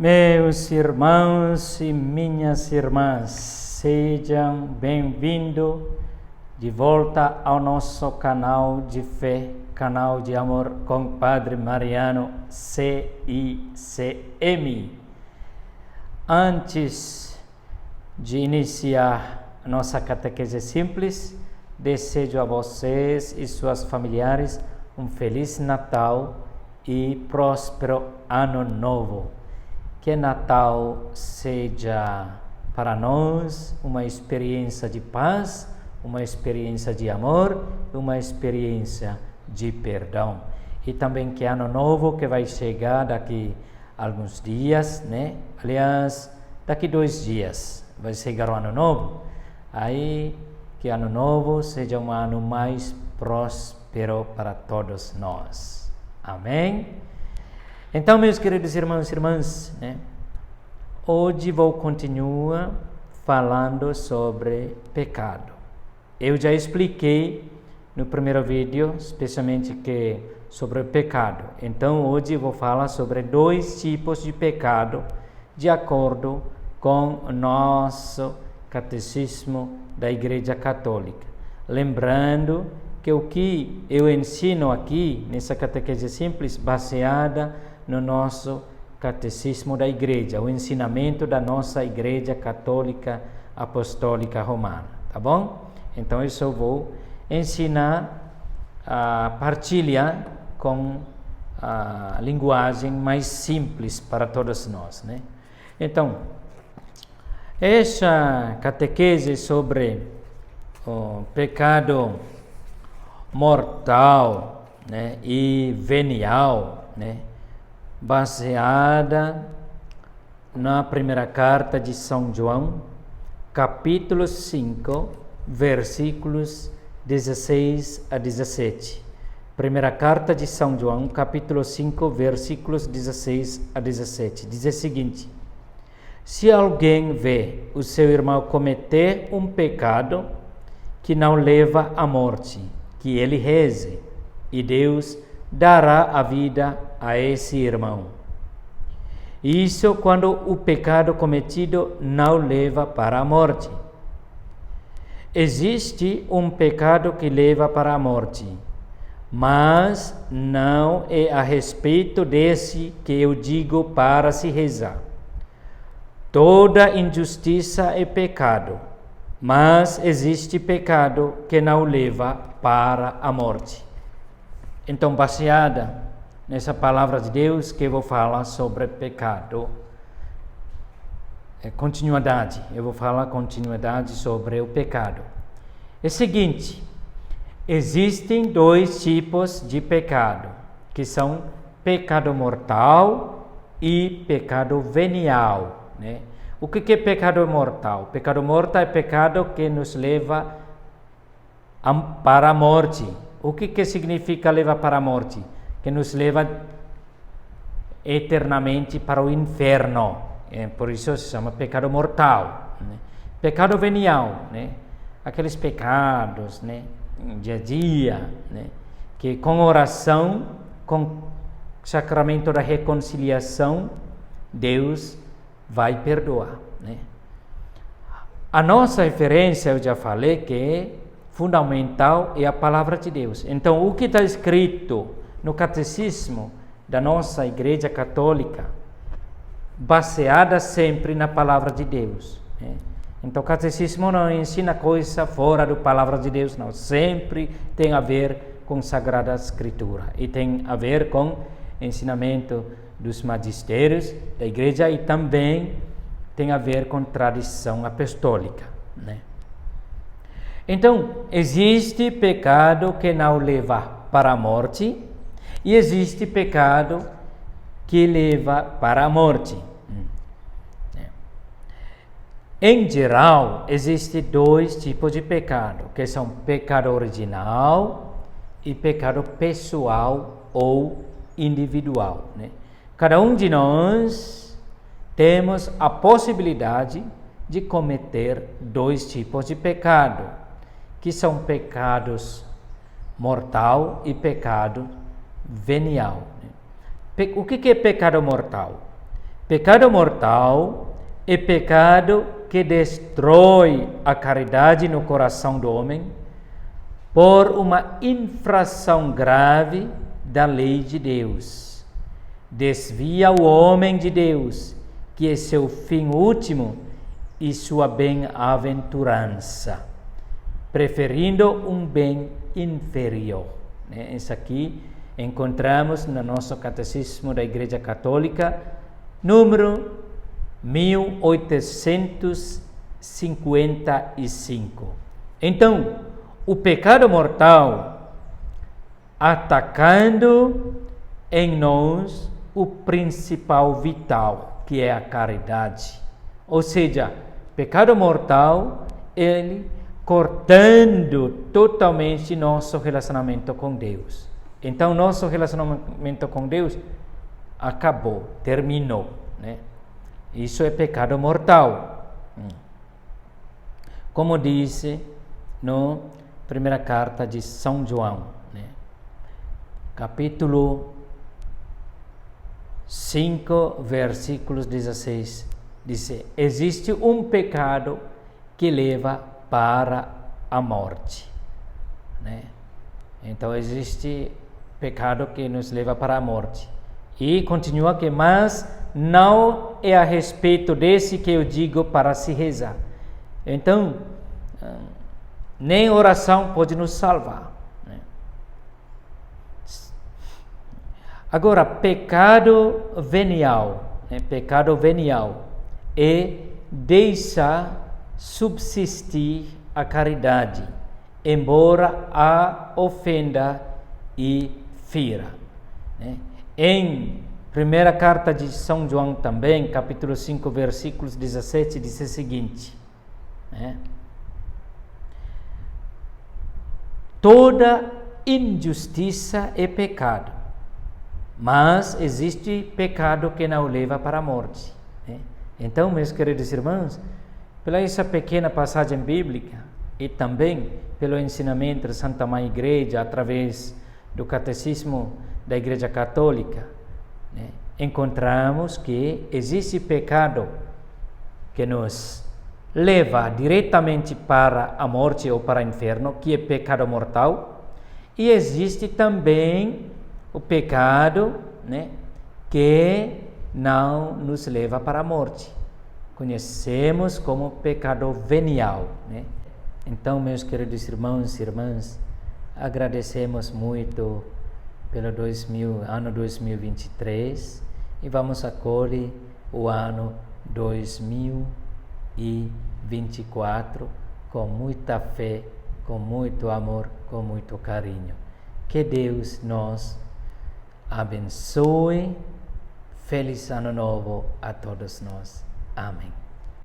Meus irmãos e minhas irmãs, sejam bem-vindos de volta ao nosso canal de fé, canal de amor com Padre Mariano CICM. Antes de iniciar a nossa catequese simples, desejo a vocês e suas familiares um Feliz Natal e próspero Ano Novo. Que Natal seja para nós uma experiência de paz, uma experiência de amor, uma experiência de perdão. E também que Ano Novo, que vai chegar daqui a alguns dias, né? Aliás, daqui 2 dias vai chegar o Ano Novo. Aí, que Ano Novo seja um ano mais próspero para todos nós. Amém? Então, meus queridos irmãos e irmãs, né? Hoje vou continuar falando sobre pecado. Eu já expliquei no primeiro vídeo, especialmente sobre o pecado. Então, hoje vou falar sobre 2 tipos de pecado, de acordo com o nosso catecismo da Igreja Católica. Lembrando que o que eu ensino aqui, nessa catequese simples, baseada no nosso catecismo da Igreja, o ensinamento da nossa Igreja Católica Apostólica Romana, tá bom? Então, eu só vou ensinar a partilhar com a linguagem mais simples para todos nós, né? Então, essa catequese sobre o pecado mortal, né, e venial, né, baseada na primeira carta de São João, capítulo 5, versículos 16 a 17. Primeira carta de São João, capítulo 5, versículos 16 a 17. Diz o seguinte: se alguém vê o seu irmão cometer um pecado que não leva à morte, que ele reze, e Deus dará a vida a esse irmão. Isso quando o pecado cometido não leva para a morte. Existe um pecado que leva para a morte, mas não é a respeito desse que eu digo para se rezar. Toda injustiça é pecado, mas existe pecado que não leva para a morte. Então, baseada nessa palavra de Deus que eu vou falar sobre pecado, eu vou falar continuidade sobre o pecado. É o seguinte: existem 2 tipos de pecado, que são pecado mortal e pecado venial, né? O que é pecado mortal? Pecado mortal é pecado que nos leva para a morte. O que significa levar para a morte? Que nos leva eternamente para o inferno. Por isso se chama pecado mortal, né? Pecado venial, né? Aqueles pecados, né, dia a dia, né, que com oração, com sacramento da reconciliação, Deus vai perdoar, né? A nossa referência, eu já falei, que é fundamental, é a palavra de Deus. Então, o que está escrito no catecismo da nossa Igreja Católica, baseada sempre na palavra de Deus, né? Então, o catecismo não ensina coisa fora da palavra de Deus, não. Sempre tem a ver com Sagrada Escritura e tem a ver com ensinamento dos magistérios da Igreja e também tem a ver com tradição apostólica, né? Então, existe pecado que não leva para a morte e existe pecado que leva para a morte. Em geral, existem 2 tipos de pecado, que são pecado original e pecado pessoal ou individual, né? Cada um de nós temos a possibilidade de cometer 2 tipos de pecado, que são pecados mortal e pecado venial, né? O que é pecado mortal? Pecado mortal é pecado que destrói a caridade no coração do homem por uma infração grave da lei de Deus. Desvia o homem de Deus, que é seu fim último e sua bem-aventurança, preferindo um bem inferior. Isso aqui encontramos no nosso Catecismo da Igreja Católica, número 1855. Então, o pecado mortal, atacando em nós o principal vital, que é a caridade. Ou seja, pecado mortal, ele cortando totalmente nosso relacionamento com Deus. Então, nosso relacionamento com Deus acabou, terminou, né? Isso é pecado mortal. Como disse na primeira carta de São João, né? Capítulo 5, versículos 16, diz: existe um pecado que leva para a morte, né? Então existe pecado que nos leva para a morte. E continua que, mas não é a respeito desse que eu digo para se rezar. Então, nem oração pode nos salvar, né? Agora, pecado venial, né? Pecado venial é deixar subsistir a caridade, embora a ofenda e fira, né? Em primeira carta de São João também, capítulo 5, versículos 17, diz o seguinte, né? Toda injustiça é pecado, mas existe pecado que não leva para a morte, né? Então, meus queridos irmãos, pela essa pequena passagem bíblica e também pelo ensinamento da Santa Mãe Igreja através do Catecismo da Igreja Católica, né, encontramos que existe pecado que nos leva diretamente para a morte ou para o inferno, que é pecado mortal, e existe também o pecado, né, que não nos leva para a morte. Conhecemos como pecado venial, né? Então, meus queridos irmãos e irmãs, agradecemos muito pelo ano 2023 e vamos acolher o ano 2024 com muita fé, com muito amor, com muito carinho. Que Deus nos abençoe. Feliz Ano Novo a todos nós. Amém.